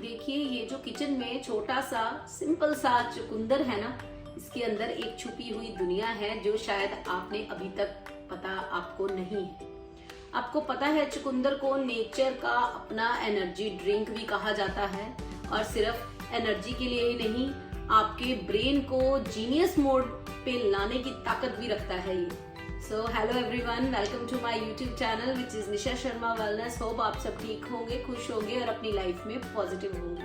देखिए, ये जो किचन में छोटा सा सिंपल सा चुकंदर है ना, इसके अंदर एक छुपी हुई दुनिया है जो शायद आपने अभी तक पता आपको नहीं है। आपको पता है चुकंदर को नेचर का अपना एनर्जी ड्रिंक भी कहा जाता है, और सिर्फ एनर्जी के लिए ही नहीं, आपके ब्रेन को जीनियस मोड पे लाने की ताकत भी रखता है ये। So hello everyone, welcome to my YouTube channel which is Nisha Sharma wellness. Hope आप सब ठीक होंगे, खुश होंगे और अपनी लाइफ में पॉजिटिव होंगे।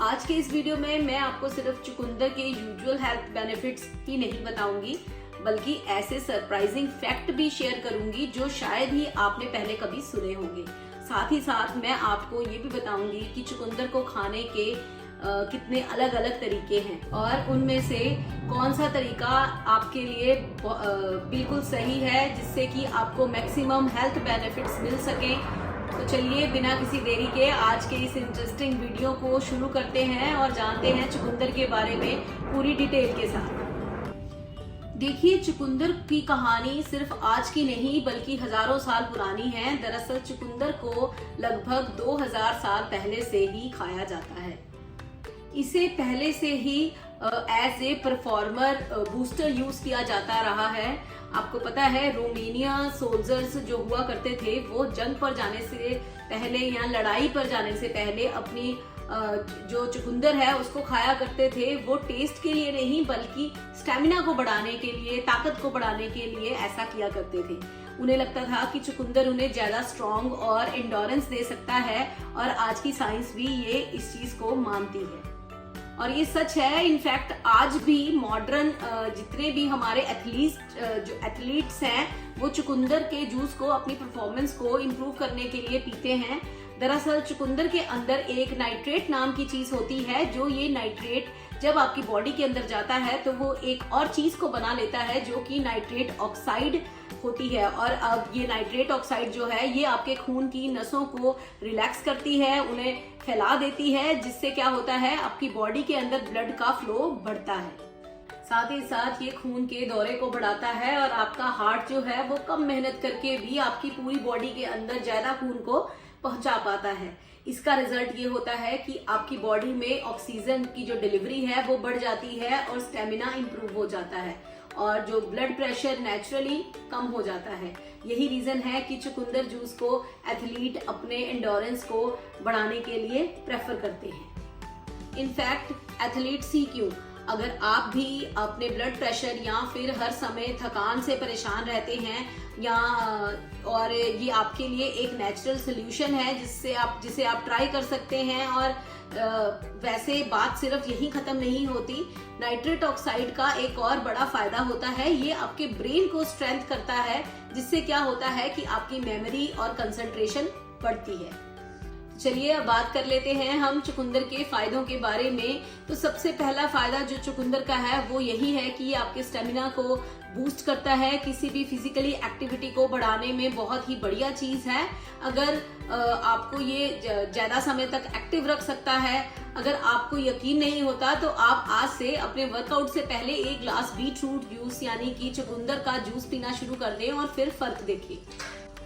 आज के इस वीडियो में मैं आपको सिर्फ चुकंदर के यूजुअल हेल्थ बेनिफिट्स ही नहीं बताऊंगी, बल्कि ऐसे सरप्राइजिंग फैक्ट भी शेयर करूंगी जो शायद ही आपने पहले कभी सुने होंगे। साथ ही साथ मैं आपको ये भी बताऊंगी कि चुकंदर को खाने के कितने अलग अलग तरीके हैं और उनमें से कौन सा तरीका आपके लिए बिल्कुल सही है जिससे कि आपको मैक्सिमम हेल्थ बेनिफिट्स मिल सके। तो चलिए बिना किसी देरी के आज के इस इंटरेस्टिंग वीडियो को शुरू करते हैं और जानते हैं चुकंदर के बारे में पूरी डिटेल के साथ। देखिए, चुकंदर की कहानी सिर्फ आज की नहीं बल्कि हजारों साल पुरानी है। दरअसल चुकंदर को लगभग 2000 साल पहले से ही खाया जाता है। इसे पहले से ही as a performer booster use किया जाता रहा है। आपको पता है, रोमानिया सोल्जर्स जो हुआ करते थे वो जंग पर जाने से पहले या लड़ाई पर जाने से पहले अपनी जो चुकंदर है उसको खाया करते थे। वो टेस्ट के लिए नहीं बल्कि स्टेमिना को बढ़ाने के लिए, ताकत को बढ़ाने के लिए ऐसा किया करते थे। उन्हें लगता था कि चुकंदर उन्हें ज्यादा स्ट्रॉन्ग और इंडोरेंस दे सकता है, और आज की साइंस भी ये इस चीज को मानती है और ये सच है। इनफैक्ट आज भी मॉडर्न जितने भी हमारे एथलीट्स हैं वो चुकंदर के जूस को अपनी परफॉर्मेंस को इम्प्रूव करने के लिए पीते हैं। दरअसल चुकंदर के अंदर एक नाइट्रेट नाम की चीज होती है, जो ये नाइट्रेट जब आपकी बॉडी के अंदर जाता है तो वो एक और चीज को बना लेता है जो कि नाइट्रेट ऑक्साइड होती है। और अब ये नाइट्रेट ऑक्साइड जो है ये आपके खून की नसों को रिलैक्स करती है, उन्हें फैला देती है, जिससे क्या होता है आपकी बॉडी के अंदर ब्लड का फ्लो बढ़ता है। साथ ही साथ ये खून के दौरे को बढ़ाता है और आपका हार्ट जो है वो कम मेहनत करके भी आपकी पूरी बॉडी के अंदर ज्यादा खून को पहुंचा पाता है। इसका रिजल्ट ये होता है कि आपकी बॉडी में ऑक्सीजन की जो डिलीवरी है वो बढ़ जाती है और स्टेमिना इंप्रूव हो जाता है, और जो ब्लड प्रेशर नेचुरली कम हो जाता है। यही रीजन है कि चुकंदर जूस को एथलीट अपने एंडोरेंस को बढ़ाने के लिए प्रेफर करते हैं। इनफैक्ट एथलीट्स ही क्यों, अगर आप भी अपने ब्लड प्रेशर या फिर हर समय थकान से परेशान रहते हैं या और ये आपके लिए एक नेचुरल सोल्यूशन है जिसे आप ट्राई कर सकते हैं। और वैसे बात सिर्फ यही खत्म नहीं होती, नाइट्रेट ऑक्साइड का एक और बड़ा फायदा होता है, ये आपके ब्रेन को स्ट्रेंथ करता है, जिससे क्या होता है कि आपकी मेमोरी और कंसंट्रेशन बढ़ती है। चलिए अब बात कर लेते हैं हम चुकंदर के फायदों के बारे में। तो सबसे पहला फायदा जो चुकंदर का है वो यही है कि ये आपके स्टेमिना को बूस्ट करता है। किसी भी फिजिकली एक्टिविटी को बढ़ाने में बहुत ही बढ़िया चीज है। अगर आपको ये ज्यादा समय तक एक्टिव रख सकता है। अगर आपको यकीन नहीं होता तो आप आज से अपने वर्कआउट से पहले एक ग्लास बीटरूट जूस यानी कि चुकंदर का जूस पीना शुरू कर दें और फिर फर्क देखिए।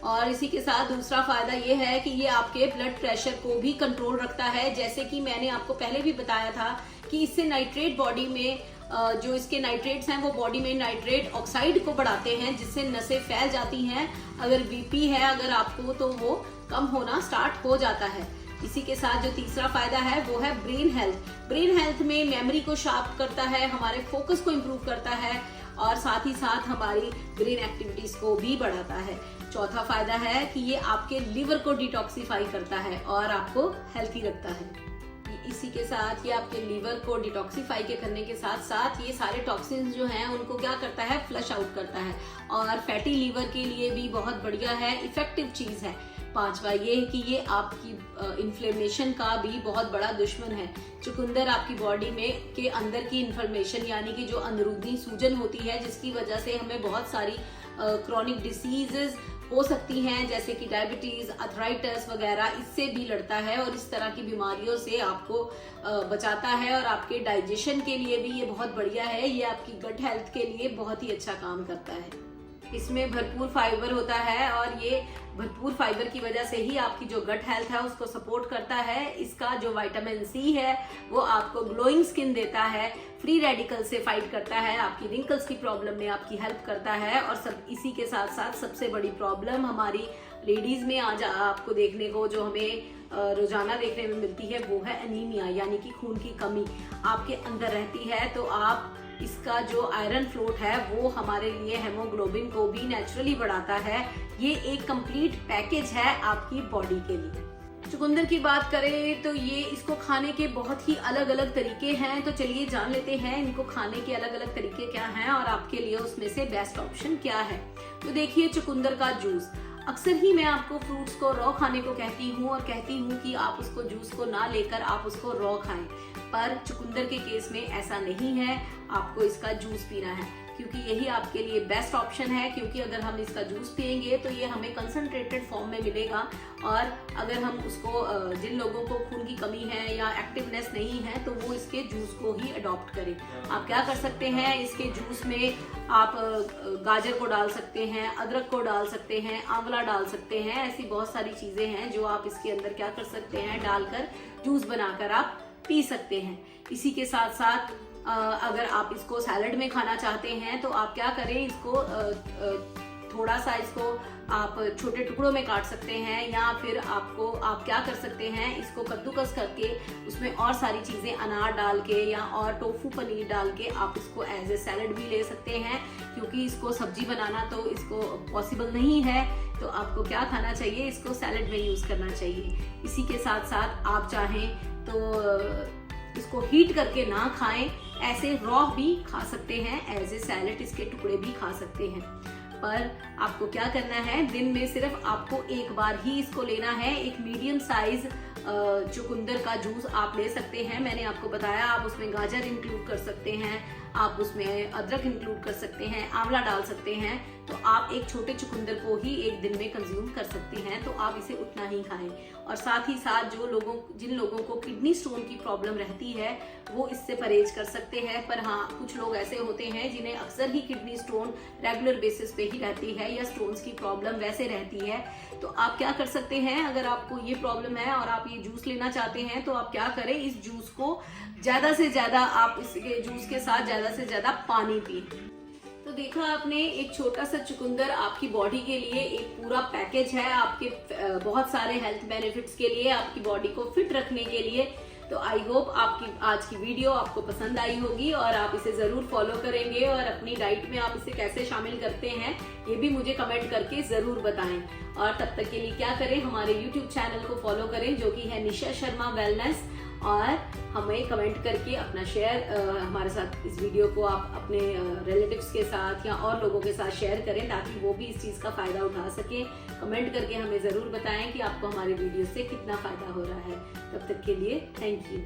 और इसी के साथ दूसरा फायदा ये है कि ये आपके ब्लड प्रेशर को भी कंट्रोल रखता है। जैसे कि मैंने आपको पहले भी बताया था कि इससे नाइट्रेट बॉडी में जो इसके नाइट्रेट्स हैं वो बॉडी में नाइट्रेट ऑक्साइड को बढ़ाते हैं, जिससे नसें फैल जाती हैं। अगर बीपी है अगर आपको तो वो कम होना स्टार्ट हो जाता है। इसी के साथ जो तीसरा फायदा है वो है ब्रेन हेल्थ। ब्रेन हेल्थ में मेमोरी को शार्प करता है, हमारे फोकस को इम्प्रूव करता है और साथ ही साथ हमारी ब्रेन एक्टिविटीज को भी बढ़ाता है। चौथा फायदा है कि ये आपके लिवर को डिटॉक्सिफाई करता है और आपको हेल्थी रखता है। इसी के साथ ये आपके लिवर को डिटॉक्सिफाई के करने के साथ साथ ये सारे टॉक्सिन्स जो हैं उनको क्या करता है, फ्लश आउट करता है, और फैटी लिवर के लिए भी बहुत बढ़िया है, इफेक्टिव चीज है। पांचवा ये है कि ये आपकी इन्फ्लेमेशन का भी बहुत बड़ा दुश्मन है। चुकंदर आपकी बॉडी में के अंदर की इन्फ्लेमेशन यानी कि जो अंदरूनी सूजन होती है, जिसकी वजह से हमें बहुत सारी क्रॉनिक डिसीजेस हो सकती हैं, जैसे कि डायबिटीज, अर्थराइटिस वगैरह, इससे भी लड़ता है और इस तरह की बीमारियों से आपको बचाता है। और आपके डाइजेशन के लिए भी ये बहुत बढ़िया है, ये आपकी गट हेल्थ के लिए बहुत ही अच्छा काम करता है। इसमें भरपूर फाइबर होता है और ये भरपूर फाइबर की वजह से ही आपकी जो गट हेल्थ है उसको सपोर्ट करता है। इसका जो विटामिन सी है वो आपको ग्लोइंग स्किन देता है, फ्री रेडिकल से फाइट करता है, आपकी रिंकल्स की प्रॉब्लम में आपकी हेल्प करता है। और सब इसी के साथ साथ सबसे बड़ी प्रॉब्लम हमारी लेडीज में आज आपको देखने को जो हमें रोजाना देखने में मिलती है वो है एनीमिया, यानी कि खून की कमी आपके अंदर रहती है। तो आप इसका जो आयरन फ्लोट है वो हमारे लिए हेमोग्लोबिन को भी नेचुरली बढ़ाता है। ये एक कंप्लीट पैकेज है आपकी बॉडी के लिए। चुकंदर की बात करें तो ये इसको खाने के बहुत ही अलग अलग तरीके हैं, तो चलिए जान लेते हैं इनको खाने के अलग अलग तरीके क्या हैं और आपके लिए उसमें से बेस्ट ऑप्शन क्या है। तो देखिए, चुकंदर का जूस, अक्सर ही मैं आपको फ्रूट्स को रॉ खाने को कहती हूँ और कहती हूँ कि आप उसको जूस को ना लेकर आप उसको रॉ खाएं, पर चुकंदर के केस में ऐसा नहीं है, आपको इसका जूस पीना है क्योंकि यही आपके लिए बेस्ट ऑप्शन है। क्योंकि अगर हम इसका जूस पियेंगे तो ये हमें कंसंट्रेटेड फॉर्म में मिलेगा और अगर हम उसको जिन लोगों को खून की कमी है या एक्टिवनेस नहीं है तो वो इसके जूस को ही अडॉप्ट करें। आप क्या कर सकते हैं, इसके जूस में आप गाजर को डाल सकते हैं, अदरक को डाल सकते हैं, आंवला डाल सकते हैं, ऐसी बहुत सारी चीजें हैं जो आप इसके अंदर क्या कर सकते हैं, डालकर जूस बनाकर आप पी सकते हैं। इसी के साथ साथ अगर आप इसको सैलड में खाना चाहते हैं तो आप क्या करें, इसको थोड़ा सा इसको आप छोटे टुकड़ों में काट सकते हैं या फिर आप क्या कर सकते हैं, इसको कद्दूकस करके उसमें और सारी चीजें अनार डाल के या और टोफू पनीर डाल के आप इसको एज ए सैलड भी ले सकते हैं। क्योंकि इसको सब्जी बनाना तो इसको पॉसिबल नहीं है, तो आपको क्या खाना चाहिए, इसको सैलड में यूज करना चाहिए। इसी के साथ साथ आप चाहें तो इसको हीट करके ना खाएं, ऐसे रॉ भी खा सकते हैं, एज ए सैलेड इसके टुकड़े भी खा सकते हैं। पर आपको क्या करना है, दिन में सिर्फ आपको एक बार ही इसको लेना है। एक मीडियम साइज चुकंदर का जूस आप ले सकते हैं, मैंने आपको बताया आप उसमें गाजर इंक्लूड कर सकते हैं, आप उसमें अदरक इंक्लूड कर सकते हैं, आंवला डाल सकते हैं। तो आप एक छोटे चुकंदर को ही एक दिन में कंज्यूम कर सकते हैं, तो आप इसे उतना ही खाएं। और साथ ही साथ जिन लोगों को किडनी स्टोन की प्रॉब्लम रहती है वो इससे परहेज कर सकते हैं। पर हाँ, कुछ लोग ऐसे होते हैं जिन्हें अक्सर ही किडनी स्टोन रेगुलर बेसिस पे ही रहती है या स्टोन्स की प्रॉब्लम वैसे रहती है। तो आप क्या कर सकते हैं, अगर आपको ये प्रॉब्लम है और आप ये जूस लेना चाहते हैं तो आप क्या करें, इस जूस को ज्यादा से ज्यादा आप इसके जूस के साथ ज्यादा से ज्यादा पानी पिए। तो देखा आपने, एक छोटा सा चुकंदर आपकी बॉडी के लिए एक पूरा पैकेज है, आपके बहुत सारे हेल्थ बेनिफिट्स के लिए, आपकी बॉडी को फिट रखने के लिए। तो आई होप आपकी आज की वीडियो आपको पसंद आई होगी और आप इसे जरूर फॉलो करेंगे और अपनी डाइट में आप इसे कैसे शामिल करते हैं ये भी मुझे कमेंट करके जरूर बताएं। और तब तक के लिए क्या करें, हमारे YouTube चैनल को फॉलो करें जो कि है निशा शर्मा वेलनेस, और हमें कमेंट करके अपना शेयर हमारे साथ इस वीडियो को आप अपने रिलेटिव्स के साथ या और लोगों के साथ शेयर करें ताकि वो भी इस चीज़ का फायदा उठा सके। कमेंट करके हमें ज़रूर बताएं कि आपको हमारे वीडियो से कितना फायदा हो रहा है। तब तक के लिए थैंक यू।